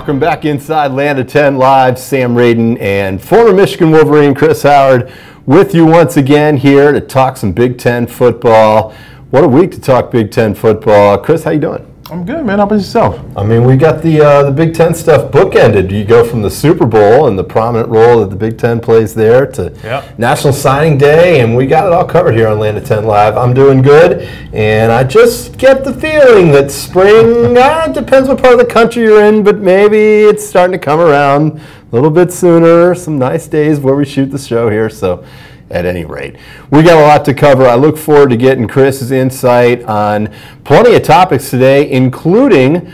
Welcome back inside Land of 10 Live. Sam Radin and former Michigan Wolverine Chris Howard with you once again here to talk some Big Ten football. What a week to talk Big Ten football. Chris, how you doing? I'm good, man. How about yourself? I mean, we got the Big Ten stuff bookended. You go from the Super Bowl and the prominent role that the Big Ten plays there to National Signing Day, and we got it all covered here on Land of 10 Live. I'm doing good, and I just get the feeling that spring, depends what part of the country you're in, but maybe it's starting to come around a little bit sooner. Some nice days where we shoot the show here, so at any rate, we got a lot to cover. I look forward to getting Chris's insight on plenty of topics today, including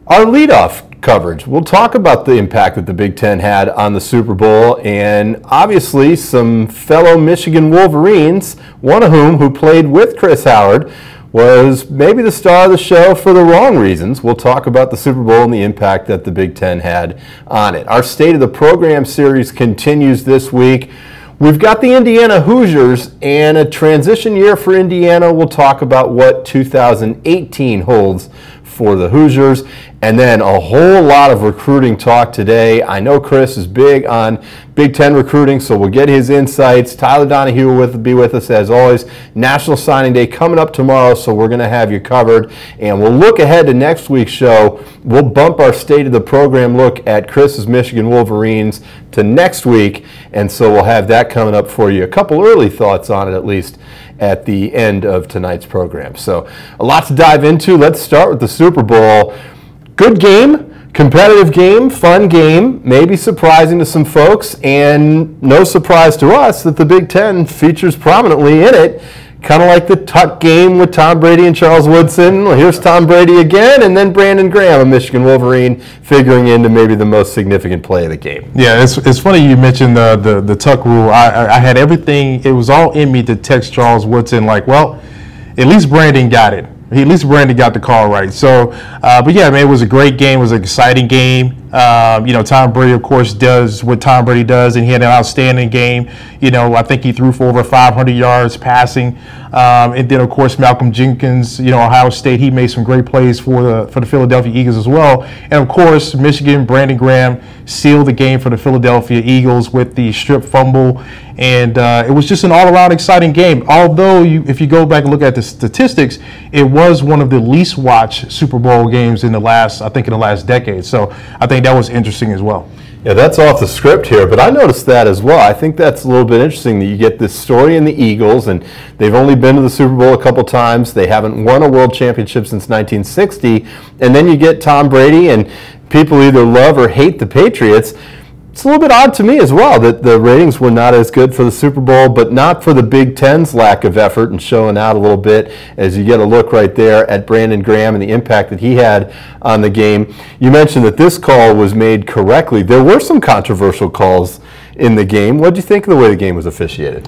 our leadoff coverage. We'll talk about the impact that the Big Ten had on the Super Bowl, and obviously some fellow Michigan Wolverines, one of whom who played with Chris Howard was maybe the star of the show for the wrong reasons. We'll talk about the Super Bowl and the impact that the Big Ten had on it. Our State of the Program series continues this week. We've got the Indiana Hoosiers and a transition year for Indiana. We'll talk about what 2018 holds for the Hoosiers, and then a whole lot of recruiting talk today. I know Chris is big on Big Ten recruiting, so we'll get his insights. Tyler Donahue will be with us as always. National Signing Day coming up tomorrow, so we're going to have you covered. And we'll look ahead to next week's show. We'll bump our State of the Program look at Chris's Michigan Wolverines to next week, and so we'll have that coming up for you. A couple early thoughts on it, at least, at the end of tonight's program. So a lot to dive into. Let's start with the Super Bowl. Good game, competitive game, fun game, maybe surprising to some folks, and no surprise to us that the Big Ten features prominently in it, kind of like the Tuck game with Tom Brady and Charles Woodson. Well, here's Tom Brady again, and then Brandon Graham, a Michigan Wolverine, figuring into maybe the most significant play of the game. Yeah, it's funny you mentioned the Tuck rule. I had everything, it was all in me to text Charles Woodson like, well, at least Brandon got it. At least Brandon got the call right. So, but yeah, man, it was a great game. It was an exciting game. You know, Tom Brady, of course, does what Tom Brady does, and he had an outstanding game. You know, I think he threw for over 500 yards passing. And then, of course, Malcolm Jenkins, you know, Ohio State, he made some great plays for the Philadelphia Eagles as well. And, of course, Michigan, Brandon Graham sealed the game for the Philadelphia Eagles with the strip fumble. And it was just an all-around exciting game. Although, if you go back and look at the statistics, it was one of the least watched Super Bowl games in the last decade. So I think that was interesting as well. Yeah, that's off the script here, but I noticed that as well. I think that's a little bit interesting that you get this story in the Eagles, and they've only been to the Super Bowl a couple times. They haven't won a world championship since 1960, and then you get Tom Brady, and people either love or hate the Patriots. It's a little bit odd to me as well that the ratings were not as good for the Super Bowl, but not for the Big Ten's lack of effort and showing out a little bit as you get a look right there at Brandon Graham and the impact that he had on the game. You mentioned that this call was made correctly. There were some controversial calls in the game. What do you think of the way the game was officiated?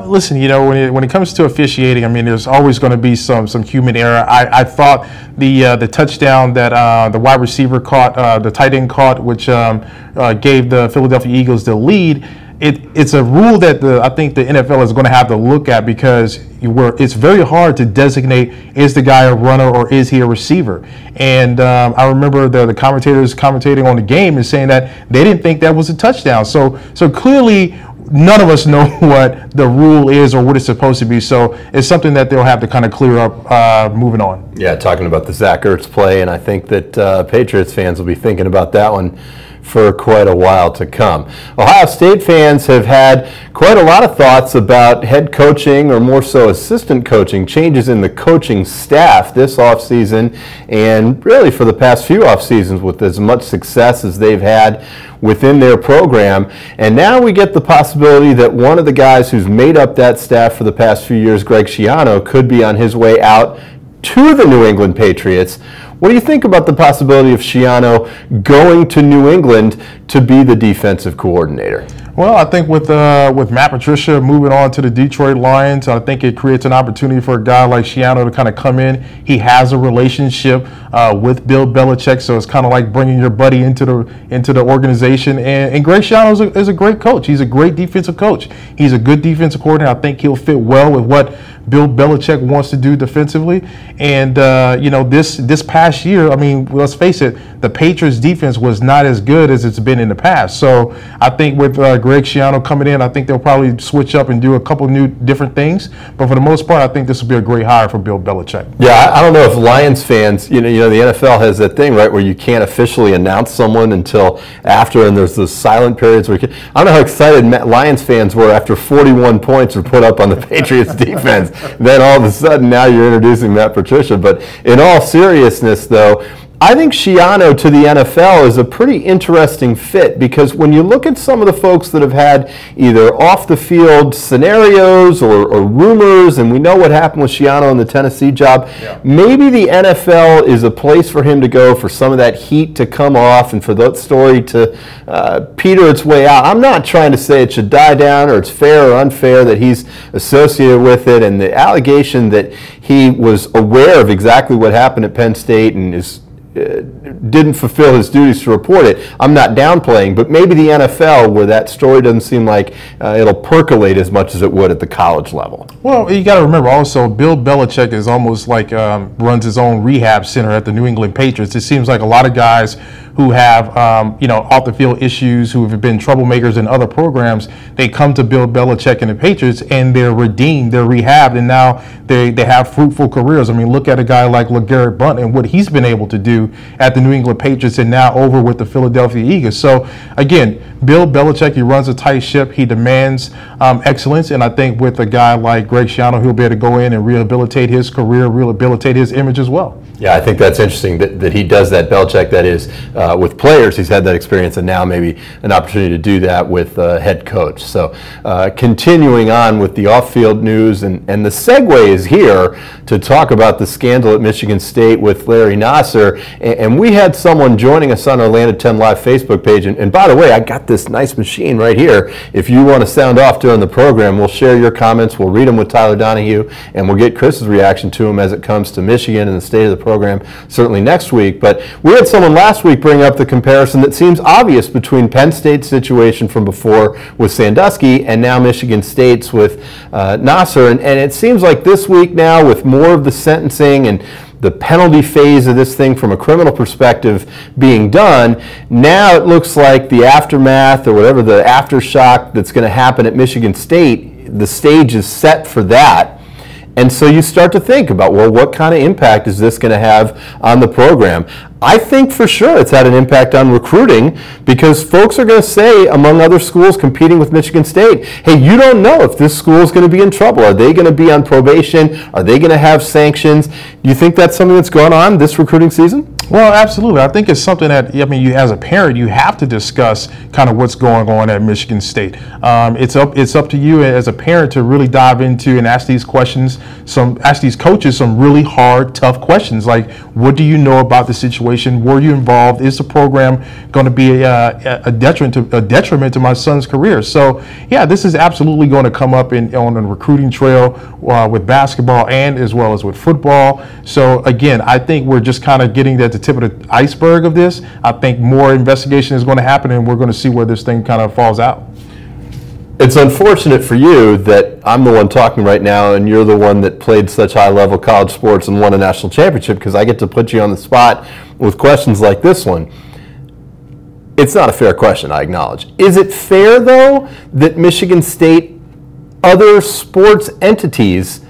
Listen, you know, when it comes to officiating, I mean, there's always going to be some human error. I thought the touchdown that the wide receiver caught, the tight end caught, which gave the Philadelphia Eagles the lead. It's a rule that I think the NFL is going to have to look at, because it's very hard to designate, is the guy a runner or is he a receiver? And I remember the commentators commentating on the game and saying that they didn't think that was a touchdown. So clearly none of us know what the rule is or what it's supposed to be. So it's something that they'll have to kind of clear up moving on. Yeah, talking about the Zach Ertz play, and I think that Patriots fans will be thinking about that one for quite a while to come. Ohio State fans have had quite a lot of thoughts about head coaching, or more so assistant coaching, changes in the coaching staff this offseason, and really for the past few off seasons with as much success as they've had within their program. And now we get the possibility that one of the guys who's made up that staff for the past few years, Greg Schiano, could be on his way out to the New England Patriots. What do you think about the possibility of Schiano going to New England to be the defensive coordinator? Well, I think with Matt Patricia moving on to the Detroit Lions, I think it creates an opportunity for a guy like Schiano to kind of come in. He has a relationship with Bill Belichick, so it's kind of like bringing your buddy into the organization. And Greg Schiano is a great coach. He's a great defensive coach. He's a good defensive coordinator. I think he'll fit well with what Bill Belichick wants to do defensively. And, this past year, I mean, let's face it, the Patriots defense was not as good as it's been in the past. So I think with Greg Schiano coming in, I think they'll probably switch up and do a couple new different things. But for the most part, I think this will be a great hire for Bill Belichick. Yeah, I don't know if Lions fans, the NFL has that thing, right, where you can't officially announce someone until after, and there's those silent periods where I don't know how excited Lions fans were after 41 points were put up on the Patriots defense. Then all of a sudden, now you're introducing Matt Patricia. But in all seriousness, though, I think Schiano to the NFL is a pretty interesting fit, because when you look at some of the folks that have had either off the field scenarios or rumors, and we know what happened with Schiano in the Tennessee job, maybe the NFL is a place for him to go for some of that heat to come off and for that story to peter its way out. I'm not trying to say it should die down or it's fair or unfair that he's associated with it, and the allegation that he was aware of exactly what happened at Penn State and didn't fulfill his duties to report it, I'm not downplaying, but maybe the NFL, where that story doesn't seem like it'll percolate as much as it would at the college level. Well, you got to remember also, Bill Belichick is almost like runs his own rehab center at the New England Patriots. It seems like a lot of guys who have, off the field issues, who have been troublemakers in other programs, they come to Bill Belichick and the Patriots and they're redeemed, they're rehabbed, and now they have fruitful careers. I mean, look at a guy like LeGarrette Blount and what he's been able to do at the New England Patriots and now over with the Philadelphia Eagles. So again, Bill Belichick, he runs a tight ship. He demands excellence, and I think with a guy like Greg Schiano, he'll be able to go in and rehabilitate his career, rehabilitate his image as well. Yeah, I think that's interesting that he does that, Belichick, that is, with players. He's had that experience, and now maybe an opportunity to do that with head coach. So continuing on with the off-field news, and the segue is here to talk about the scandal at Michigan State with Larry Nasser. And we had someone joining us on our Atlanta 10 Live Facebook page. And by the way, I got this nice machine right here. If you want to sound off during the program, we'll share your comments. We'll read them with Tyler Donahue, and we'll get Chris's reaction to them as it comes to Michigan and the state of the program certainly next week. But we had someone last week bring up the comparison that seems obvious between Penn State's situation from before with Sandusky and now Michigan State's with Nasser. And it seems like this week now, with more of the sentencing and the penalty phase of this thing from a criminal perspective being done, now it looks like the aftermath or whatever, the aftershock that's going to happen at Michigan State, the stage is set for that. And so you start to think about, well, what kind of impact is this going to have on the program? I think for sure it's had an impact on recruiting, because folks are going to say, among other schools competing with Michigan State, hey, you don't know if this school is going to be in trouble. Are they going to be on probation? Are they going to have sanctions? Do you think that's something that's going on this recruiting season? Well, absolutely. I think it's something that, I mean, you as a parent, you have to discuss kind of what's going on at Michigan State. It's up to you as a parent to really dive into and ask these questions, ask these coaches some really hard, tough questions, like, what do you know about the situation? Were you involved? Is the program going to be a detriment to my son's career? So, yeah, this is absolutely going to come up on a recruiting trail with basketball and as well as with football. So, again, I think we're just kind of getting at the tip of the iceberg of this. I think more investigation is going to happen, and we're going to see where this thing kind of falls out. It's unfortunate for you that I'm the one talking right now and you're the one that played such high-level college sports and won a national championship, because I get to put you on the spot with questions like this one. It's not a fair question, I acknowledge. Is it fair, though, that Michigan State, other sports entities,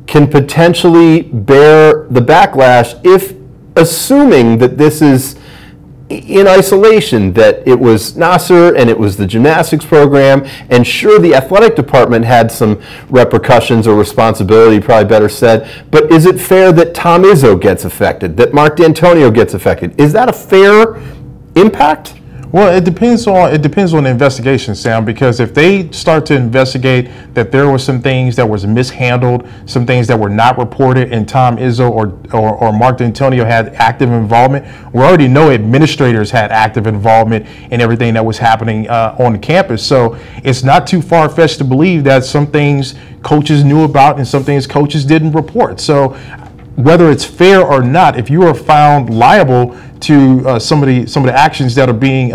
can potentially bear the backlash if, assuming that this is in isolation, that it was Nasser and it was the gymnastics program, and sure, the athletic department had some repercussions or responsibility, probably better said, but is it fair that Tom Izzo gets affected, that Mark D'Antonio gets affected? Is that a fair impact? Well, it depends on the investigation, Sam, because if they start to investigate that there were some things that was mishandled, some things that were not reported, and Tom Izzo or Mark D'Antonio had active involvement, we already know administrators had active involvement in everything that was happening on the campus. So it's not too far-fetched to believe that some things coaches knew about and some things coaches didn't report. So whether it's fair or not, if you are found liable to some of the actions that are being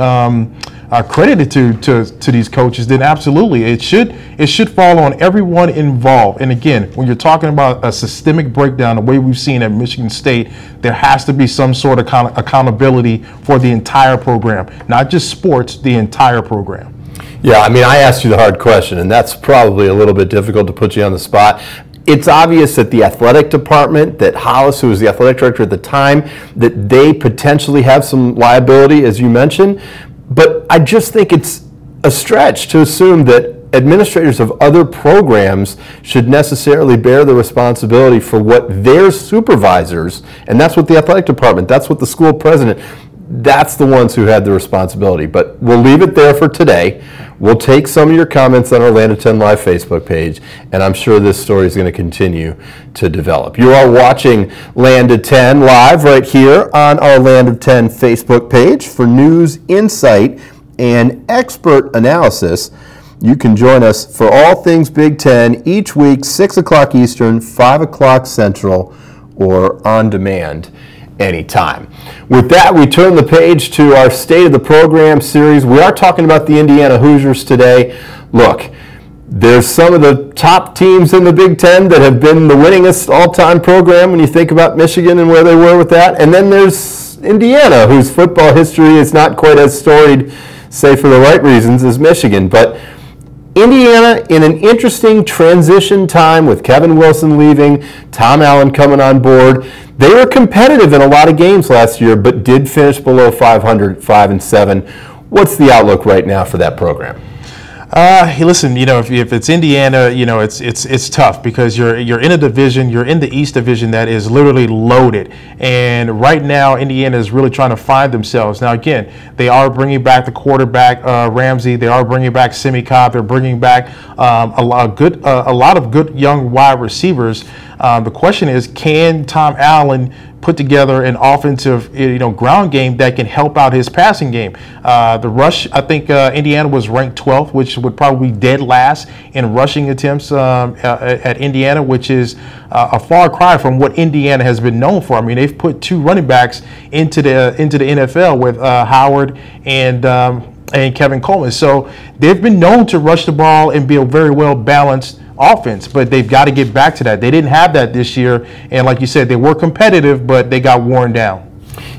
credited to these coaches, then absolutely it should fall on everyone involved. And again, when you're talking about a systemic breakdown, the way we've seen at Michigan State, there has to be some sort of accountability for the entire program, not just sports, the entire program. Yeah, I mean, I asked you the hard question, and that's probably a little bit difficult to put you on the spot. It's obvious that the athletic department, that Hollis, who was the athletic director at the time, that they potentially have some liability, as you mentioned. But I just think it's a stretch to assume that administrators of other programs should necessarily bear the responsibility for what their supervisors, and that's what the athletic department, that's what the school president, that's the ones who had the responsibility. But we'll leave it there for today. We'll take some of your comments on our Land of 10 Live Facebook page, and I'm sure this story is going to continue to develop. You are watching Land of 10 Live right here on our Land of 10 Facebook page. For news, insight, and expert analysis, you can join us for all things Big Ten each week, 6 o'clock Eastern, 5 o'clock Central, or on demand anytime. With that, we turn the page to our State of the Program series. We are talking about the Indiana Hoosiers today. Look, there's some of the top teams in the Big Ten that have been the winningest all-time program when you think about Michigan and where they were with that. And then there's Indiana, whose football history is not quite as storied, say for the right reasons, as Michigan. But Indiana in an interesting transition time with Kevin Wilson leaving, Tom Allen coming on board. They were competitive in a lot of games last year, but did finish below 500, 5-7. What's the outlook right now for that program? Listen, if it's Indiana, it's tough because you're in a division, you're in the East Division that is literally loaded, and right now Indiana is really trying to find themselves. Now again, they are bringing back the quarterback Ramsey, they are bringing back Simi Cobb, they're bringing back a lot of good young wide receivers. The question is, can Tom Allen put together an offensive, ground game that can help out his passing game? The rush, I think Indiana was ranked 12th, which would probably be dead last in rushing attempts at Indiana, which is a far cry from what Indiana has been known for. I mean, they've put 2 running backs into the NFL with Howard and Kevin Coleman. So they've been known to rush the ball and be a very well balanced offense, but they've got to get back to that. They didn't have that this year, and like you said, they were competitive, but they got worn down.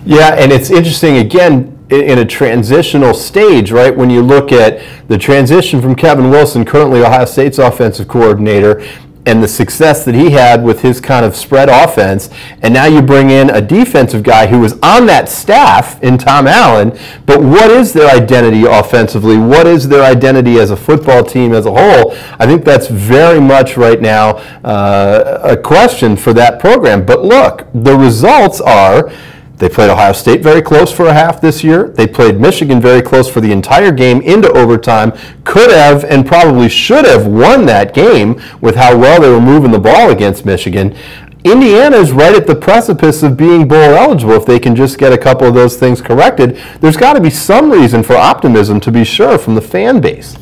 Yeah, and it's interesting, again, in a transitional stage, right? When you look at the transition from Kevin Wilson, currently Ohio State's offensive coordinator, and the success that he had with his kind of spread offense, and now you bring in a defensive guy who was on that staff in Tom Allen, but what is their identity offensively? What is their identity as a football team as a whole? I think that's very much right now a question for that program. But look, the results are, they played Ohio State very close for a half this year. They played Michigan very close for the entire game into overtime. Could have and probably should have won that game with how well they were moving the ball against Michigan. Indiana is right at the precipice of being bowl eligible if they can just get a couple of those things corrected. There's got to be some reason for optimism, to be sure, from the fan base.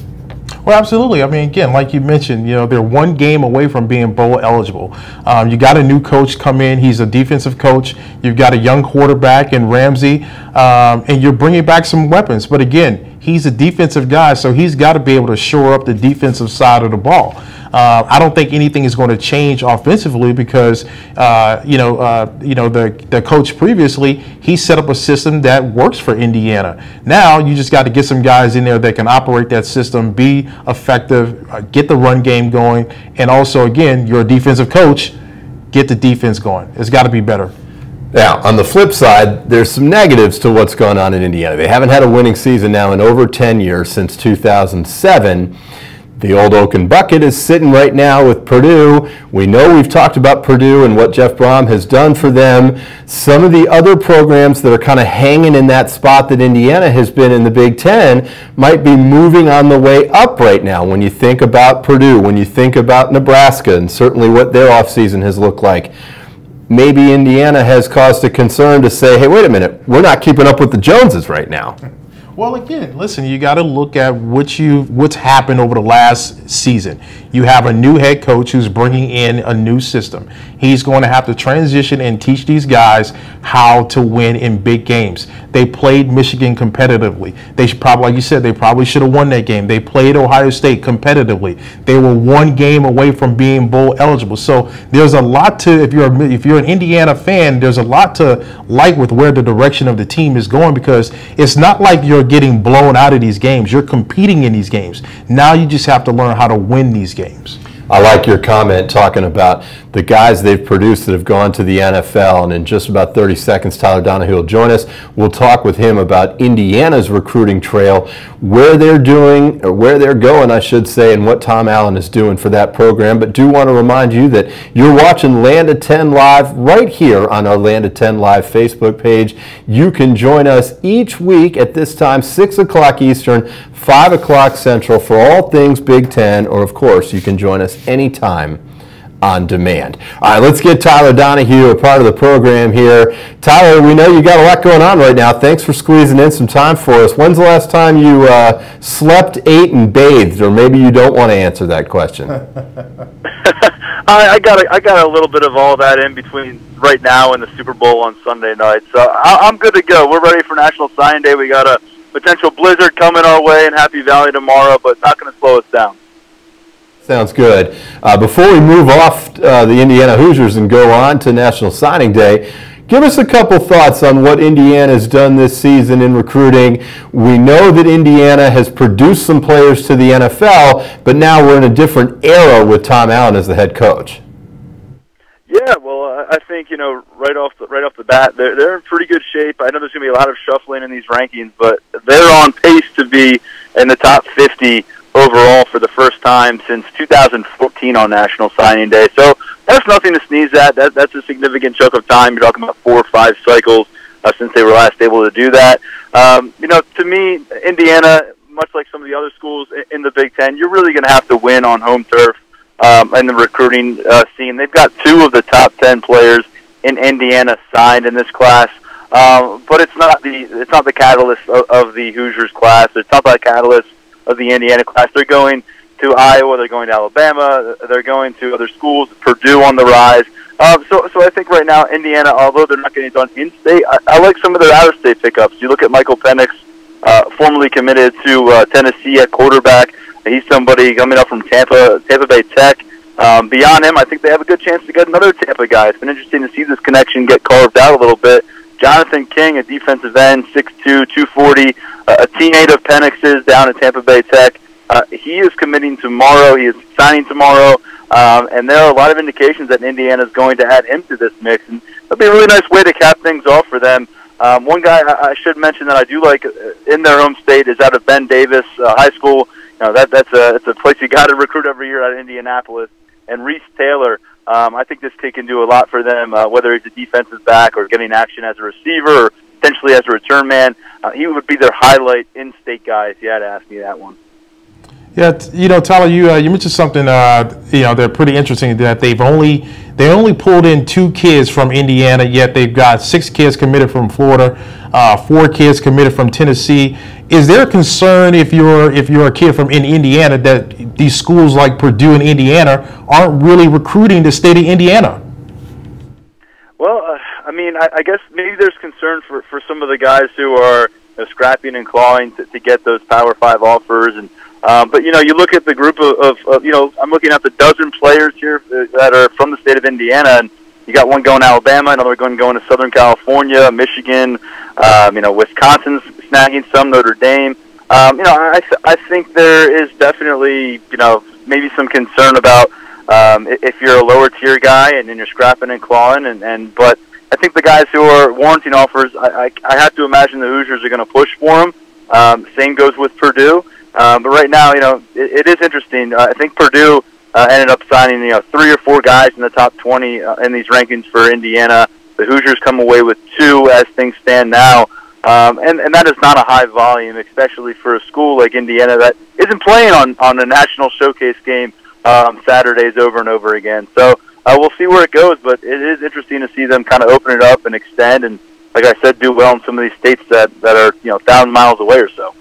Well, absolutely. I mean, again, like you mentioned, they're one game away from being bowl eligible. You got a new coach come in. He's a defensive coach. You've got a young quarterback in Ramsey, and you're bringing back some weapons. But again, he's a defensive guy, so he's got to be able to shore up the defensive side of the ball. I don't think anything is going to change offensively because, the coach previously, he set up a system that works for Indiana. Now you just got to get some guys in there that can operate that system, be effective, get the run game going, and also, again, you're a defensive coach, get the defense going. It's got to be better. Now, on the flip side, there's some negatives to what's going on in Indiana. They haven't had a winning season now in over 10 years, since 2007. The old Oaken Bucket is sitting right now with Purdue. We know we've talked about Purdue and what Jeff Brom has done for them. Some of the other programs that are kind of hanging in that spot that Indiana has been in the Big Ten might be moving on the way up right now. When you think about Purdue, when you think about Nebraska, and certainly what their offseason has looked like, maybe Indiana has caused a concern to say, hey, wait a minute, we're not keeping up with the Joneses right now. Well, again, listen, you got to look at what's happened over the last season. You have a new head coach who's bringing in a new system. He's going to have to transition and teach these guys how to win in big games. They played Michigan competitively. They should probably, like you said, they probably should have won that game. They played Ohio State competitively. They were one game away from being bowl eligible. So there's a lot to, if you're an Indiana fan, there's a lot to like with where the direction of the team is going, because it's not like you're getting blown out of these games. You're competing in these games. Now you just have to learn how to win these games. I like your comment talking about the guys they've produced that have gone to the NFL, and in just about 30 seconds, Tyler Donahue will join us. We'll talk with him about Indiana's recruiting trail, where they're doing, or where they're going, I should say, and what Tom Allen is doing for that program. But do want to remind you that you're watching Land of 10 Live right here on our Land of 10 Live Facebook page. You can join us each week at this time, 6 o'clock Eastern, 5 o'clock Central, for all things Big Ten, or of course, you can join us anytime on demand. All right, let's get Tyler Donahue, a part of the program here. Tyler, we know you got a lot going on right now. Thanks for squeezing in some time for us. When's the last time you slept, ate, and bathed? Or maybe you don't want to answer that question. I got a little bit of all that in between right now and the Super Bowl on Sunday night. So I'm good to go. We're ready for National Signing Day. We got a potential blizzard coming our way in Happy Valley tomorrow, but it's not going to slow us down. Sounds good. Before we move off the Indiana Hoosiers and go on to National Signing Day, give us a couple thoughts on what Indiana has done this season in recruiting. We know that Indiana has produced some players to the NFL, but now we're in a different era with Tom Allen as the head coach. Yeah, well, I think, you know, right off the bat, they're in pretty good shape. I know there's going to be a lot of shuffling in these rankings, but they're on pace to be in the top 50 overall for the first time since 2014 on National Signing Day. So that's nothing to sneeze at. That's a significant chunk of time. You're talking about 4 or 5 cycles since they were last able to do that. You know, to me, Indiana, much like some of the other schools in the Big Ten, you're really going to have to win on home turf in the recruiting scene. They've got 2 of the top 10 players in Indiana signed in this class. But it's not the catalyst of the Hoosiers class. It's not the catalyst of the Indiana class. They're going to Iowa, they're going to Alabama, they're going to other schools, Purdue on the rise. So I think right now Indiana, although they're not getting it done in-state, I like some of their out-of-state pickups. You look at Michael Penix, formerly committed to Tennessee at quarterback. He's somebody coming up from Tampa Bay Tech. Beyond him, I think they have a good chance to get another Tampa guy. It's been interesting to see this connection get carved out a little bit. Jonathan King, a defensive end, 6'2", 240, a teammate of Penix's down at Tampa Bay Tech. He is committing tomorrow. He is signing tomorrow. And there are a lot of indications that Indiana is going to add him to this mix. And it'll be a really nice way to cap things off for them. One guy I should mention that I do like in their home state is out of Ben Davis High School. You know, it's a place you got to recruit every year out of Indianapolis. And Reese Taylor, I think this kid can do a lot for them, whether he's a defensive back or getting action as a receiver or potentially as a return man. He would be their highlight in-state guy if you had to ask me that one. Yeah, you know, Tyler, you mentioned something, you know, they're pretty interesting, that they only pulled in 2 kids from Indiana, yet they've got 6 kids committed from Florida, 4 kids committed from Tennessee. Is there a concern if you're a kid from Indiana that these schools like Purdue and Indiana aren't really recruiting the state of Indiana? Well, I mean, I guess maybe there's concern for some of the guys who are scrapping and clawing to get those Power 5 offers. And but, you know, you look at the group of you know, I'm looking at the dozen players here that are from the state of Indiana, and you got one going to Alabama, another going to Southern California, Michigan, you know, Wisconsin's snagging some, Notre Dame. You know, I think there is definitely, you know, maybe some concern about if you're a lower tier guy and you're scrapping and clawing, but I think the guys who are warranting offers, I have to imagine the Hoosiers are going to push for them. Same goes with Purdue. But right now, you know, it is interesting. I think Purdue ended up signing, you know, 3 or 4 guys in the top 20 in these rankings for Indiana. The Hoosiers come away with 2 as things stand now. And that is not a high volume, especially for a school like Indiana that isn't playing on a national showcase game Saturdays over and over again. So we'll see where it goes, but it is interesting to see them kind of open it up and extend and like I said, do well in some of these states that are 1,000 miles away or so.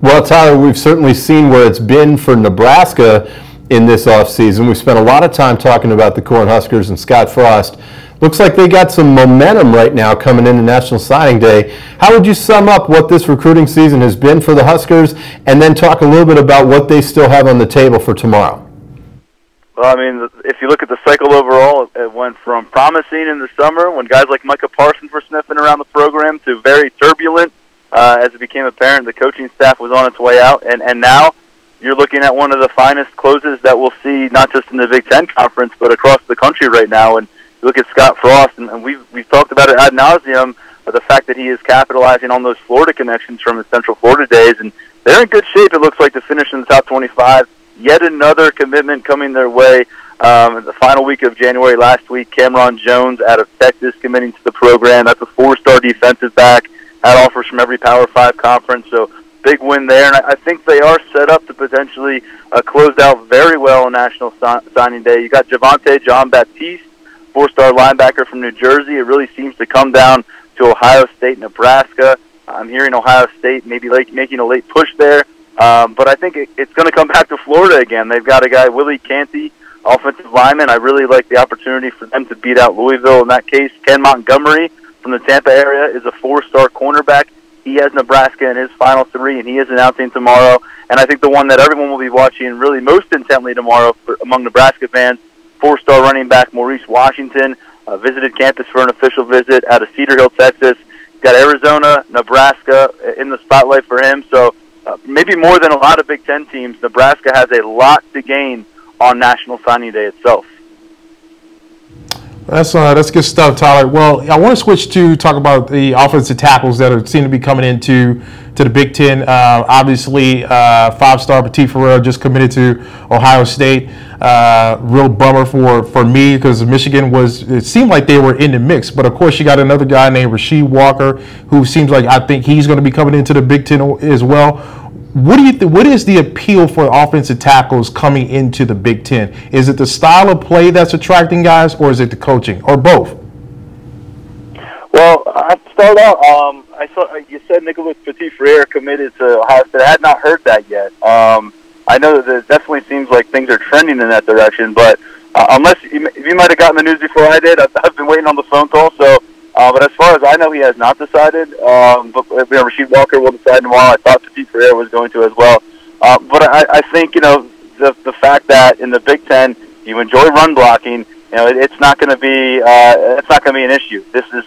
Well, Tyler, we've certainly seen where it's been for Nebraska in this offseason. We've spent a lot of time talking about the Cornhuskers and Scott Frost. Looks like they got some momentum right now coming into National Signing Day. How would you sum up what this recruiting season has been for the Huskers, and then talk a little bit about what they still have on the table for tomorrow? Well, I mean, if you look at the cycle overall, it went from promising in the summer when guys like Micah Parsons were sniffing around the program to very turbulent as it became apparent the coaching staff was on its way out. And now you're looking at one of the finest closes that we'll see not just in the Big Ten Conference but across the country right now. And you look at Scott Frost, and we've talked about it ad nauseum, the fact that he is capitalizing on those Florida connections from his Central Florida days. And they're in good shape, it looks like, to finish in the top 25. Yet another commitment coming their way. The final week of January last week, Cameron Jones out of Texas committing to the program. That's a 4-star defensive back. Had offers from every Power 5 conference, so big win there. And I think they are set up to potentially close out very well on National Signing Day. You got Javonte Jean-Baptiste, 4-star linebacker from New Jersey. It really seems to come down to Ohio State, Nebraska. I'm hearing Ohio State maybe making a late push there. But I think it's going to come back to Florida again. They've got a guy, Willie Canty, offensive lineman. I really like the opportunity for them to beat out Louisville in that case. Ken Montgomery from the Tampa area is a 4-star cornerback. He has Nebraska in his final 3, and he is announcing tomorrow. And I think the one that everyone will be watching really most intently tomorrow among Nebraska fans, 4-star running back Maurice Washington, visited campus for an official visit out of Cedar Hill, Texas. Got Arizona, Nebraska in the spotlight for him. So maybe more than a lot of Big Ten teams, Nebraska has a lot to gain on National Signing Day itself. That's good stuff, Tyler. Well, I want to switch to talk about the offensive tackles that seem to be coming into the Big Ten. Obviously, 5-star Petit Ferrer just committed to Ohio State. Real bummer for me because Michigan it seemed like they were in the mix. But, of course, you got another guy named Rasheed Walker who seems like I think he's going to be coming into the Big Ten as well. What do you think? What is the appeal for offensive tackles coming into the Big Ten? Is it the style of play that's attracting guys, or is it the coaching, or both? Well, I'd start out. I saw you said Nicholas Petit Ferrer committed to Ohio State. I had not heard that yet. I know that it definitely seems like things are trending in that direction, but unless you might have gotten the news before I did, I've been waiting on the phone call. So. But as far as I know, he has not decided. But Rasheed Walker will decide tomorrow. I thought Petit Ferrer was going to as well. But I think the fact that in the Big Ten you enjoy run blocking, it's not going to be an issue. This is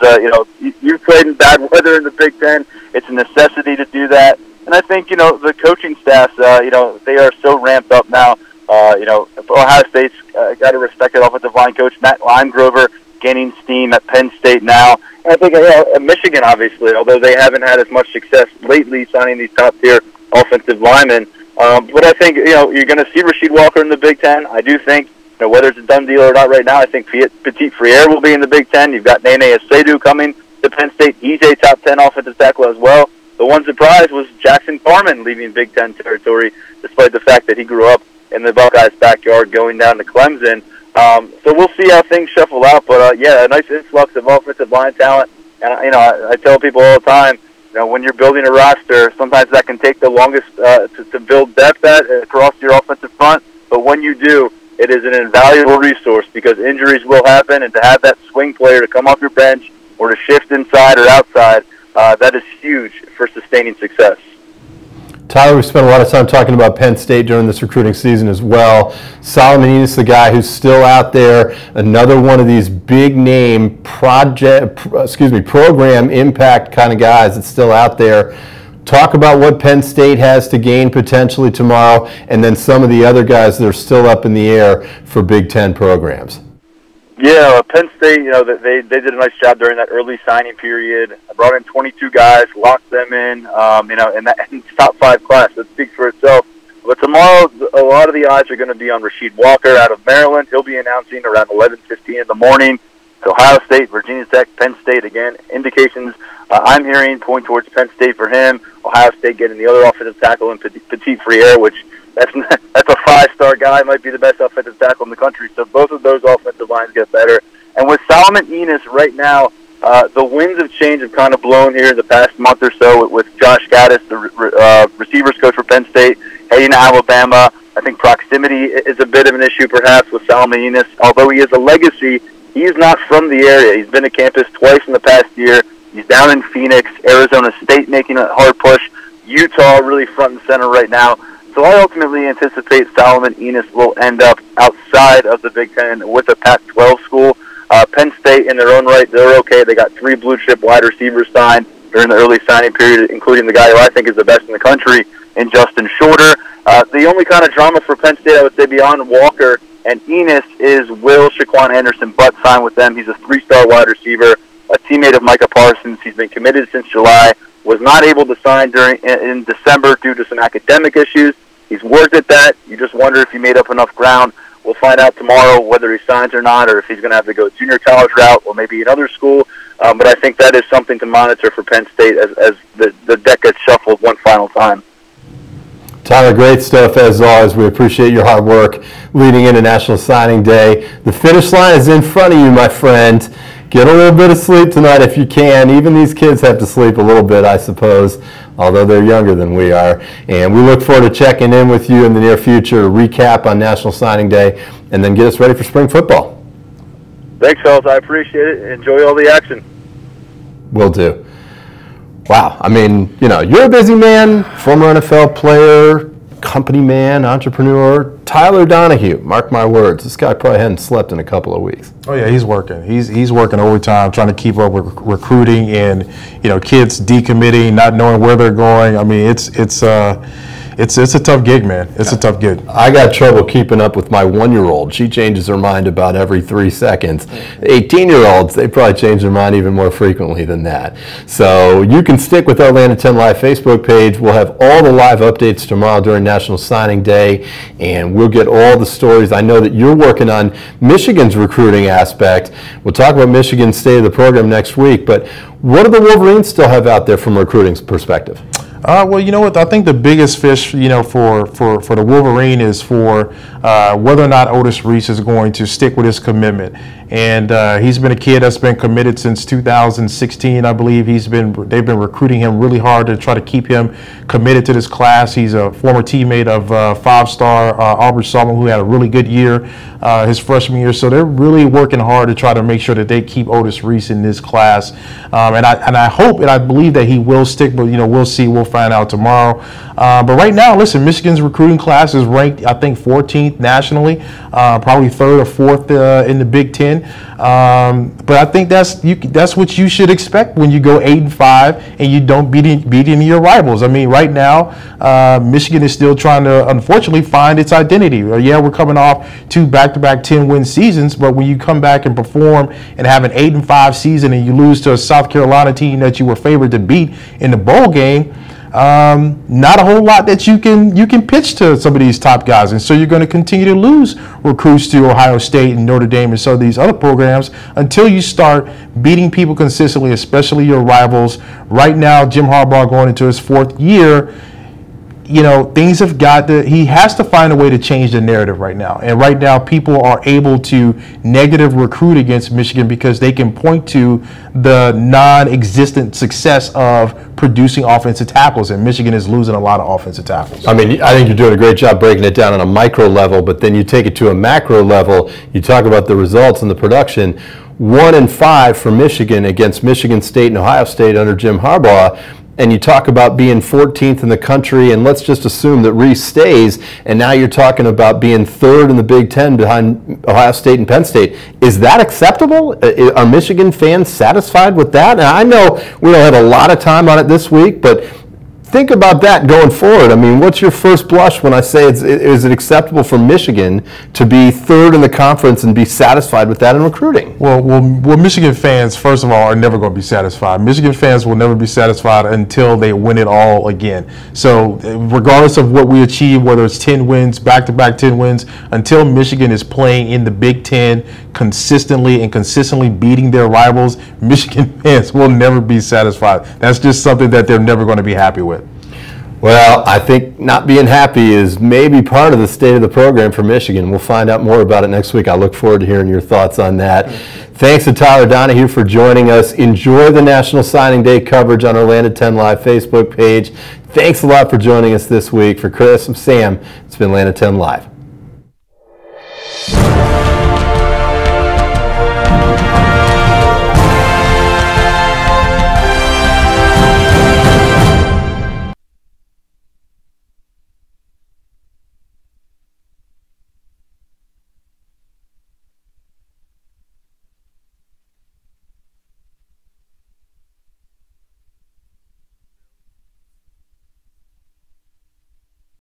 you've played in bad weather in the Big Ten. It's a necessity to do that. And I think the coaching staffs they are so ramped up now. Ohio State's got a respected offensive line coach, Matt Limegrover, gaining steam at Penn State now. And I think Michigan, obviously, although they haven't had as much success lately signing these top-tier offensive linemen. But I think, you're going to see Rasheed Walker in the Big Ten. I do think, whether it's a done deal or not right now, I think Petit Ferrer will be in the Big Ten. You've got Nene Asedu coming to Penn State. He's a top 10 offensive tackle as well. The one surprise was Jackson Carman leaving Big Ten territory, despite the fact that he grew up in the Buckeyes' backyard going down to Clemson. So we'll see how things shuffle out, but a nice influx of offensive line talent. And I tell people all the time, when you're building a roster, sometimes that can take the longest to build depth across your offensive front. But when you do, it is an invaluable resource because injuries will happen, and to have that swing player to come off your bench or to shift inside or outside, that is huge for sustaining success. Tyler, we spent a lot of time talking about Penn State during this recruiting season as well. Solomon Enos, the guy who's still out there, another one of these big-name program impact kind of guys that's still out there. Talk about what Penn State has to gain potentially tomorrow, and then some of the other guys that are still up in the air for Big Ten programs. Yeah, Penn State, they did a nice job during that early signing period. I brought in 22 guys, locked them in, in that top 5 class. That speaks for itself. But tomorrow, a lot of the eyes are going to be on Rasheed Walker out of Maryland. He'll be announcing around 11:15 in the morning. Ohio State, Virginia Tech, Penn State, again, indications I'm hearing point towards Penn State for him. Ohio State getting the other offensive tackle in Petit Ferrer, which that's a 5-star guy, might be the best offensive tackle in the country. So both of those offensive lines get better. And with Solomon Enos right now The winds of change have kind of blown here in the past month or so with Josh Gaddis, the receivers coach for Penn State, heading to Alabama. I think proximity is a bit of an issue perhaps with Solomon Enis. Although he is a legacy, he's not from the area. He's been to campus twice in the past year. He's down in Phoenix, Arizona State making a hard push, Utah really front and center right now. So I ultimately anticipate Solomon Enis will end up outside of the Big Ten with a Pac-12 school. Penn State, in their own right, they're okay. They got 3 blue-chip wide receivers signed during the early signing period, including the guy who I think is the best in the country, in Justin Shorter. The only kind of drama for Penn State, I would say, beyond Walker and Enis is will Shaquan Anderson Butt sign with them. He's a 3-star wide receiver, a teammate of Micah Parsons. He's been committed since July, was not able to sign in December due to some academic issues. He's worked at that. You just wonder if he made up enough ground. We'll find out tomorrow whether he signs or not, or if he's going to have to go junior college route or maybe another school. But I think that is something to monitor for Penn State as the deck gets shuffled one final time. Tyler, great stuff as always. We appreciate your hard work leading into National Signing Day. The finish line is in front of you, my friend. Get a little bit of sleep tonight if you can. Even these kids have to sleep a little bit, I suppose, although they're younger than we are. And we look forward to checking in with you in the near future to recap on National Signing Day and then get us ready for spring football. Thanks, fellas. I appreciate it. Enjoy all the action. Will do. Wow. I mean, you know, you're a busy man, former NFL player, company man, entrepreneur. Tyler Donahue, mark my words, this guy probably hadn't slept in a couple of weeks. Oh yeah, he's working. He's working overtime, trying to keep up with recruiting and, you know, kids decommitting, not knowing where they're going. I mean, it's a tough gig, man. It's a tough gig. I got trouble keeping up with my 1-year-old. She changes her mind about every 3 seconds. 18-year-olds, they probably change their mind even more frequently than that. So you can stick with our Atlanta 10 Live Facebook page. We'll have all the live updates tomorrow during National Signing Day, and we'll get all the stories. I know that you're working on Michigan's recruiting aspect. We'll talk about Michigan's state of the program next week, but what do the Wolverines still have out there from a recruiting perspective? Well, you know what? I think the biggest fish, you know, for the Wolverine is for whether or not Otis Reese is going to stick with his commitment. And he's been a kid that's been committed since 2016, I believe. They've been recruiting him really hard to try to keep him committed to this class. He's a former teammate of 5-star Aubrey Solomon, who had a really good year his freshman year. So they're really working hard to try to make sure that they keep Otis Reese in this class. And I hope and I believe that he will stick, but, you know, we'll see. We'll find out tomorrow. But right now, listen, Michigan's recruiting class is ranked, I think, 14th nationally, probably 3rd or 4th in the Big Ten. But I think that's what you should expect when you go 8-5 and you don't beat any of your rivals. I mean, right now, Michigan is still trying to, unfortunately, find its identity. Yeah, we're coming off 2 back-to-back 10-win seasons, but when you come back and perform and have an 8-5 season and you lose to a South Carolina team that you were favored to beat in the bowl game, not a whole lot that you can pitch to some of these top guys, and so you're going to continue to lose recruits to Ohio State and Notre Dame and some of these other programs until you start beating people consistently, especially your rivals. Right now, Jim Harbaugh going into his 4th year, you know, things have got to, he has to find a way to change the narrative right now. And right now, people are able to negative recruit against Michigan because they can point to the non-existent success of producing offensive tackles, and Michigan is losing a lot of offensive tackles. I mean, I think you're doing a great job breaking it down on a micro level, but then you take it to a macro level. You talk about the results and the production. 1-5 for Michigan against Michigan State and Ohio State under Jim Harbaugh. And you talk about being 14th in the country, and let's just assume that Reese stays, and now you're talking about being 3rd in the Big Ten behind Ohio State and Penn State. Is that acceptable? Are Michigan fans satisfied with that? And I know we don't have a lot of time on it this week, but think about that going forward. I mean, what's your first blush when I say is it acceptable for Michigan to be 3rd in the conference and be satisfied with that in recruiting? Well, Michigan fans, first of all, are never going to be satisfied. Michigan fans will never be satisfied until they win it all again. So regardless of what we achieve, whether it's 10 wins, back-to-back 10 wins, until Michigan is playing in the Big Ten consistently and consistently beating their rivals, Michigan fans will never be satisfied. That's just something that they're never going to be happy with. Well, I think not being happy is maybe part of the state of the program for Michigan. We'll find out more about it next week. I look forward to hearing your thoughts on that. Thanks to Tyler Donahue for joining us. Enjoy the National Signing Day coverage on our Atlanta 10 Live Facebook page. Thanks a lot for joining us this week. For Chris and Sam, it's been Atlanta 10 Live.